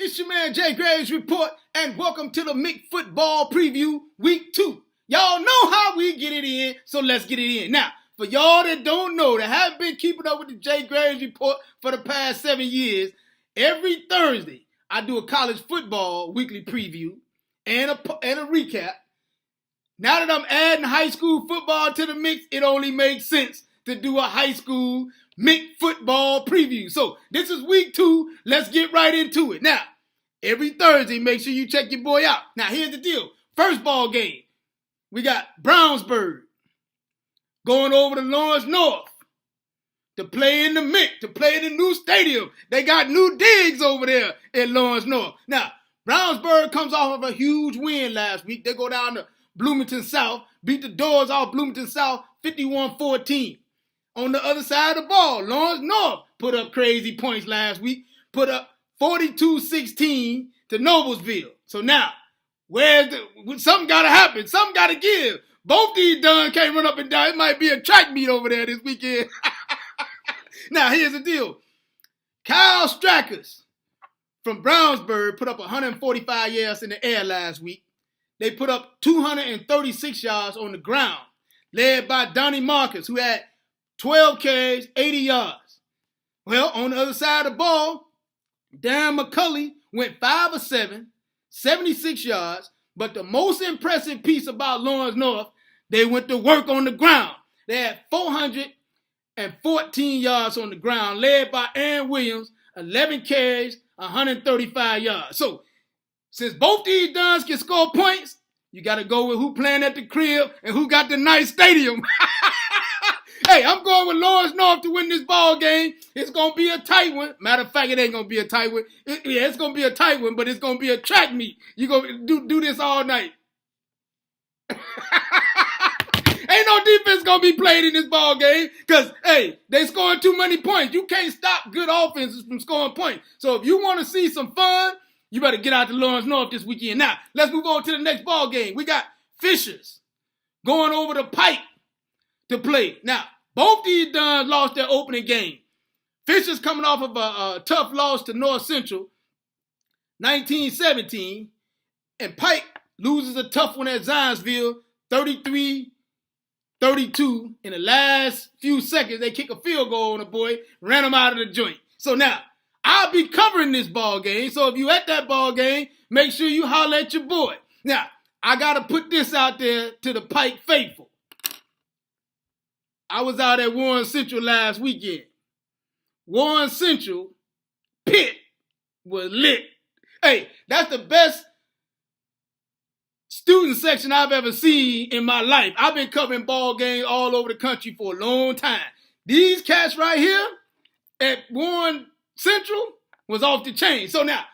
It's your man Jay Graves Report, and welcome to the Mick Football Preview Week 2. Y'all know how we get it in, so let's get it in. Now, for y'all that don't know, that haven't been keeping up with the Jay Graves Report for the past 7 years, every Thursday I do a college football weekly preview and a recap. Now that I'm adding high school football to the mix, it only makes sense to do a high school Mick football preview. So this is week 2. Let's get right into it. Now, every Thursday, make sure you check your boy out. Now, here's the deal. First ball game, we got Brownsburg going over to Lawrence North to play in the Mick, to play in the new stadium. They got new digs over there at Lawrence North. Now, Brownsburg comes off of a huge win last week. They go down to Bloomington South, beat the doors off Bloomington South 51-14. On the other side of the ball, Lawrence North put up crazy points last week, put up 42-16 to Noblesville. So now, something got to happen. Something got to give. Both these duns can't run up and down. It might be a track meet over there this weekend. Now, here's the deal. Kyle Strackers from Brownsburg put up 145 yards in the air last week. They put up 236 yards on the ground, led by Donnie Marcus, who had 12 carries, 80 yards. Well, on the other side of the ball, Darren McCulley went 5 of 7, 76 yards. But the most impressive piece about Lawrence North, they went to work on the ground. They had 414 yards on the ground, led by Aaron Williams, 11 carries, 135 yards. So, since both these duns can score points, you got to go with who playing at the crib and who got the nice stadium. Hey, I'm going with Lawrence North to win this ball game. It's going to be a tight one. Matter of fact, it ain't going to be a tight one. It's going to be a tight one, but it's going to be a track meet. You're going to do this all night. Ain't no defense going to be played in this ball game because, hey, they scoring too many points. You can't stop good offenses from scoring points. So if you want to see some fun, you better get out to Lawrence North this weekend. Now, let's move on to the next ball game. We got Fishers going over to Pike to play. Now, both these duns lost their opening game. Fishers coming off of a tough loss to North Central, 1917, and Pike loses a tough one at Zionsville, 33-32. In the last few seconds, they kick a field goal on the boy, ran him out of the joint. So now, I'll be covering this ball game, so if you at that ball game, make sure you holler at your boy. Now, I got to put this out there to the Pike faithful. I was out at Warren Central last weekend. Warren Central pit was lit. Hey, that's the best student section I've ever seen in my life. I've been covering ball games all over the country for a long time. These cats right here at Warren Central was off the chain. So now,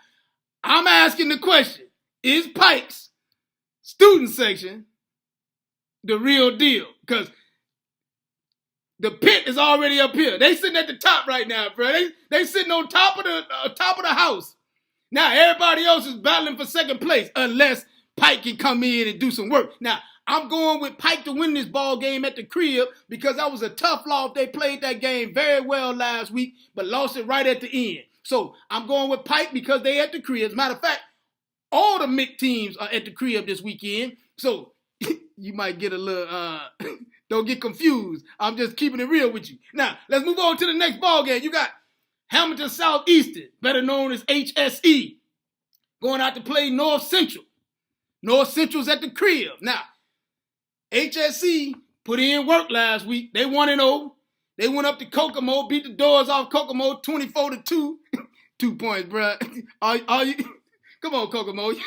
I'm asking the question, is Pike's student section the real deal? Because the pit is already up here. They sitting at the top right now, bro. They sitting on top of the house. Now everybody else is battling for second place unless Pike can come in and do some work. Now I'm going with Pike to win this ball game at the crib because that was a tough loss. They played that game very well last week, but lost it right at the end. So I'm going with Pike because they at the crib. As a matter of fact, all the Mick teams are at the crib this weekend. So you might get a little don't get confused. I'm just keeping it real with you. Now, let's move on to the next ball game. You got Hamilton Southeastern, better known as HSE, going out to play North Central. North Central's at the crib. Now, HSE put in work last week. They 1-0. They went up to Kokomo, beat the doors off Kokomo 24-2. 2 points, bro. Are you? Come on, Kokomo. Y'all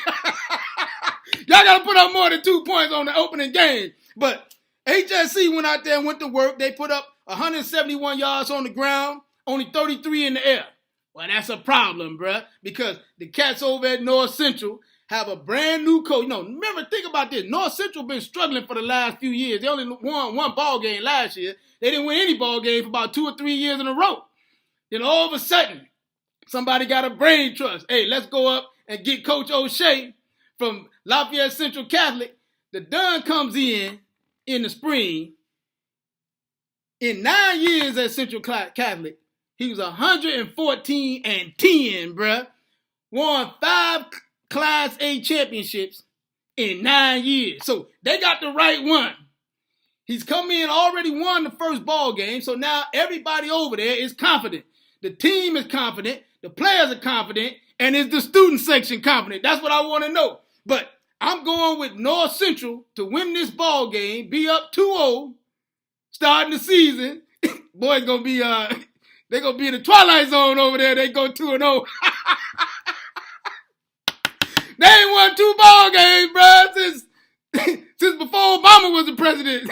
got to put up more than 2 points on the opening game. But HSC went out there and went to work. They put up 171 yards on the ground, only 33 in the air. Well, that's a problem, bruh, because the cats over at North Central have a brand new coach. Remember, think about this. North Central been struggling for the last few years. They only won one ball game last year. They didn't win any ball game for about 2 or 3 years in a row. Then all of a sudden, somebody got a brain trust. Hey, let's go up and get Coach O'Shea from Lafayette Central Catholic. The Dunn comes in the spring. In 9 years at Central Catholic, he was 114-10, bruh. won 5 Class A championships in 9 years. So they got the right one. He's come in, already won the first ball game, so now everybody over there is confident. The team is confident, the players are confident, and is the student section confident? That's what I want to know. But I'm going with North Central to win this ball game, be up 2-0, starting the season. Boys gonna be they're gonna be in the twilight zone over there. They go 2-0. They ain't won 2 ball games, bro, since before Obama was the president.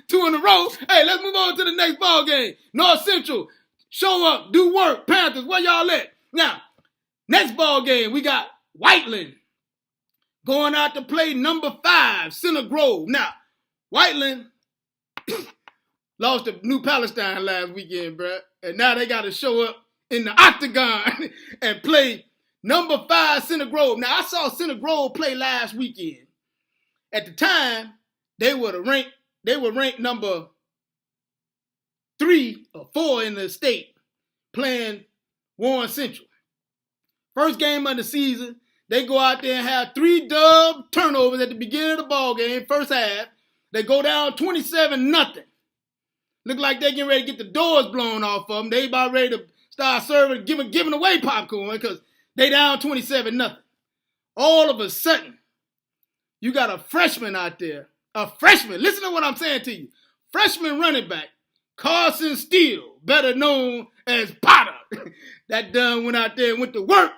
2 in a row. Hey, let's move on to the next ball game. North Central, show up, do work. Panthers, where y'all at? Now, next ball game, we got Whiteland going out to play number 5, Center Grove. Now, Whiteland lost to New Palestine last weekend, bro. And now they got to show up in the octagon and play number 5, Center Grove. Now, I saw Center Grove play last weekend. At the time, they were ranked number 3 or 4 in the state, playing Warren Central. First game of the season, they go out there and have 3 dub turnovers at the beginning of the ball game, first half. They go down 27-0. Look like they're getting ready to get the doors blown off of them. They about ready to start serving, giving away popcorn because they down 27-0. All of a sudden, you got a freshman out there. A freshman. Listen to what I'm saying to you. Freshman running back, Carson Steele, better known as Potter. That done went out there and went to work.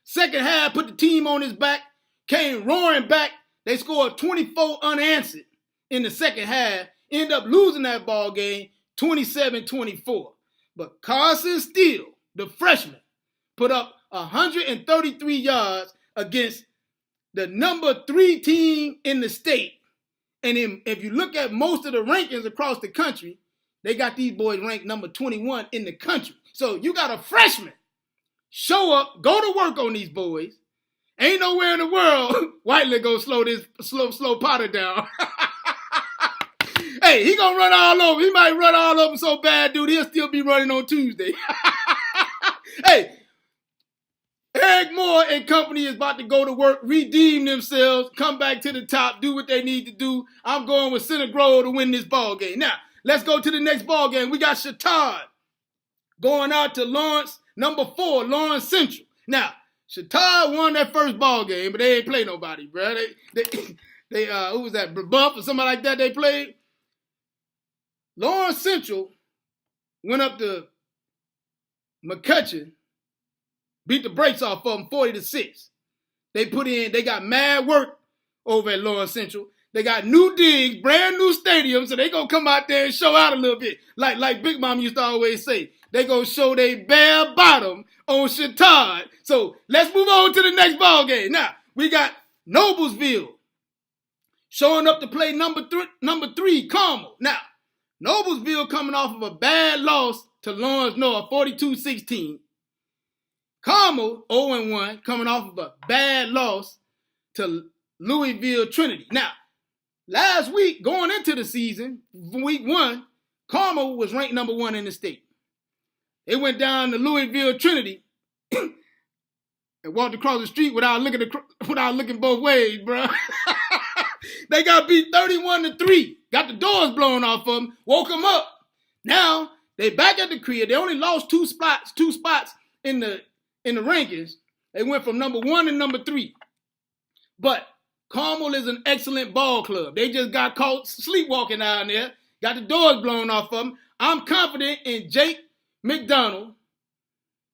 Second half, put the team on his back, came roaring back. They scored 24 unanswered in the second half. End up losing that ball game 27-24. But Carson Steele, the freshman, put up 133 yards against the number 3 team in the state. And if you look at most of the rankings across the country, they got these boys ranked number 21 in the country. So you got a freshman show up, go to work on these boys. Ain't nowhere in the world Whiteland gonna slow Potter down. Hey, he gonna run all over. He might run all over so bad, dude, he'll still be running on Tuesday. Hey, Eric Moore and company is about to go to work, redeem themselves, come back to the top, do what they need to do. I'm going with Center Grove to win this ball game. Now, let's go to the next ball game. We got Chatard going out to Lawrence, number 4, Lawrence Central. Now, Chatard won that first ball game, but they ain't play nobody, bro. They who was that, Buff or somebody like that they played? Lawrence Central went up to McCutcheon, beat the brakes off of them 40-6. They got mad work over at Lawrence Central. They got new digs, brand new stadium, so they gonna come out there and show out a little bit. Like Big Mom used to always say, they gonna show they bare bottom on Chatard. So let's move on to the next ball game. Now, we got Noblesville showing up to play number 3, Carmel. Now, Noblesville coming off of a bad loss to Lawrence North, 42-16. Carmel, 0-1, coming off of a bad loss to Louisville Trinity. Now, last week, going into the season, week 1, Carmel was ranked number 1 in the state. They went down to Louisville Trinity and walked across the street without looking both ways, bro. They got beat 31-3. Got the doors blown off of them. Woke them up. Now they back at the crib. They only lost 2 spots in the rankings. They went from number 1 to number 3. But Carmel is an excellent ball club. They just got caught sleepwalking down there. Got the doors blown off of them. I'm confident in Jake McDonald,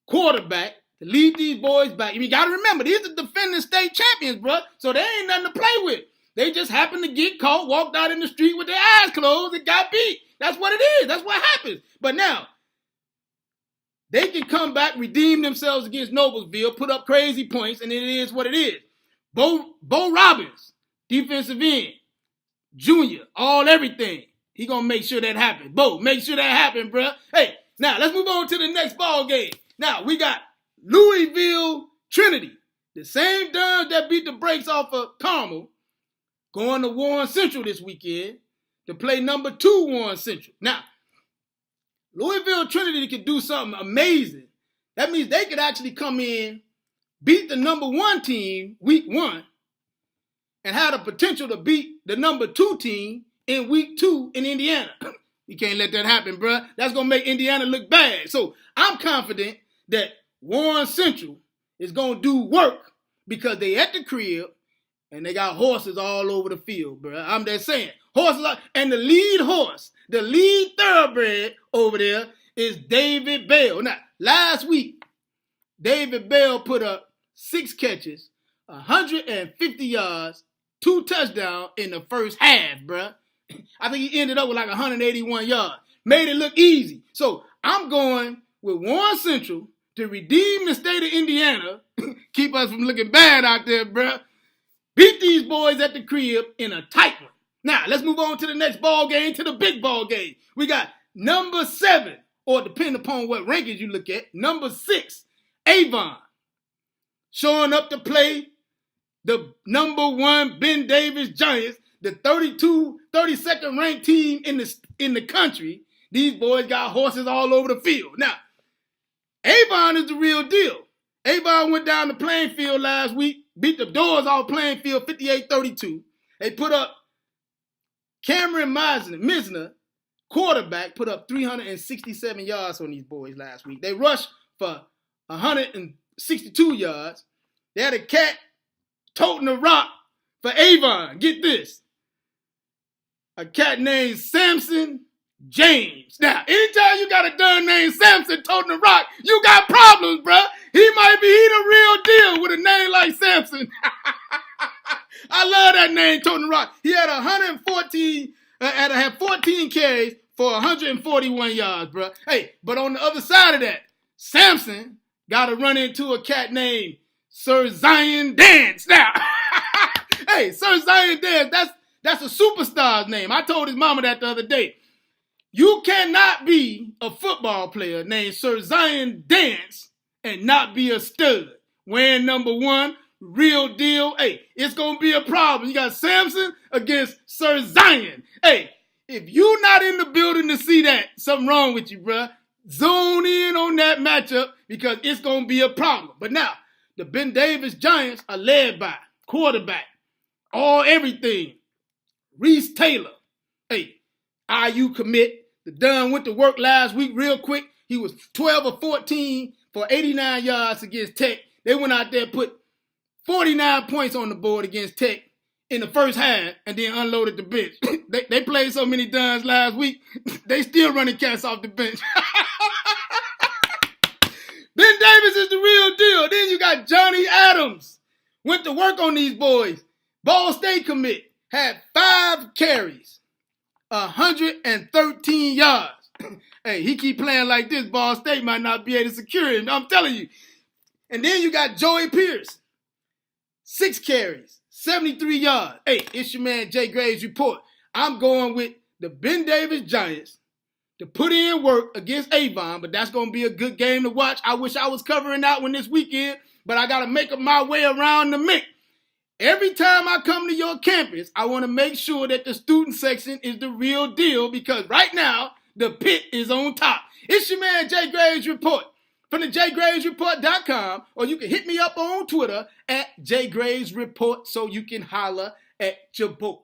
quarterback, to lead these boys back. You got to remember, these are defending state champions, bro. So they ain't nothing to play with. They just happened to get caught, walked out in the street with their eyes closed, and got beat. That's what it is. That's what happens. But now, they can come back, redeem themselves against Noblesville, put up crazy points, and it is what it is. Bo Robbins, defensive end, junior, everything. He gonna make sure that happens. Bo, make sure that happens, bro. Hey, now let's move on to the next ball game. Now we got Louisville Trinity, the same Duns that beat the brakes off of Carmel, going to Warren Central this weekend to play number 2 Warren Central. Now, Louisville Trinity can do something amazing. That means they could actually come in beat the number 1 team week 1 and had a potential to beat the number 2 team in week 2 in Indiana. You can't let that happen, bruh. That's going to make Indiana look bad. So I'm confident that Warren Central is going to do work because they at the crib and they got horses all over the field, bruh. I'm just saying. Horses are, and the lead horse, the lead thoroughbred over there is David Bell. Now, last week, David Bell put up 6 catches, 150 yards, 2 touchdowns in the first half, bruh. I think he ended up with like 181 yards. Made it look easy. So I'm going with Warren Central to redeem the state of Indiana, keep us from looking bad out there, bruh. Beat these boys at the crib in a tight one. Now, let's move on to the next ball game, to the big ball game. We got number 7, or depending upon what rankings you look at, number 6, Avon, showing up to play the number 1 Ben Davis Giants, the 32nd ranked team in the country. These boys got horses all over the field. Now, Avon is the real deal. Avon went down the playing field last week, beat the doors off playing field 58-32. They put up Cameron Misner, quarterback, put up 367 yards on these boys last week. They rushed for 162 yards. They had a cat toting a rock for Avon. Get this. A cat named Samson James. Now, anytime you got a darn named Samson toting a rock, you got problems, bruh. He might be the real deal with a name like Samson. I love that name, toting a rock. He had 14 carries for 141 yards, bruh. Hey, but on the other side of that, Samson got to run into a cat named Sir Zion Dance. Now, hey, Sir Zion Dance, that's a superstar's name. I told his mama that the other day. You cannot be a football player named Sir Zion Dance and not be a stud. Wearing number 1, real deal. Hey, it's going to be a problem. You got Samson against Sir Zion. Hey, if you not in the building to see that, something wrong with you, bruh. Zone in on that matchup because it's going to be a problem. But now, the Ben Davis Giants are led by quarterback, everything, Reese Taylor. Hey, IU commit. The Dunn went to work last week real quick. He was 12 or 14 for 89 yards against Tech. They went out there and put 49 points on the board against Tech in the first half and then unloaded the bench. They played so many Dunns last week, they still running cats off the bench. Ben Davis is the real deal. Then you got Johnny Adams. Went to work on these boys. Ball State commit. Had 5 carries. 113 yards. Hey, he keep playing like this, Ball State might not be able to secure him. I'm telling you. And then you got Joey Pierce. 6 carries. 73 yards. Hey, it's your man Jay Graves Report. I'm going with the Ben Davis Giants to put in work against Avon, but that's going to be a good game to watch. I wish I was covering that one this weekend, but I got to make my way around the mix. Every time I come to your campus, I want to make sure that the student section is the real deal because right now, the pit is on top. It's your man Jay Graves Report from TheJayGravesReport.com, or you can hit me up on Twitter at JayGravesReport so you can holler at your boy.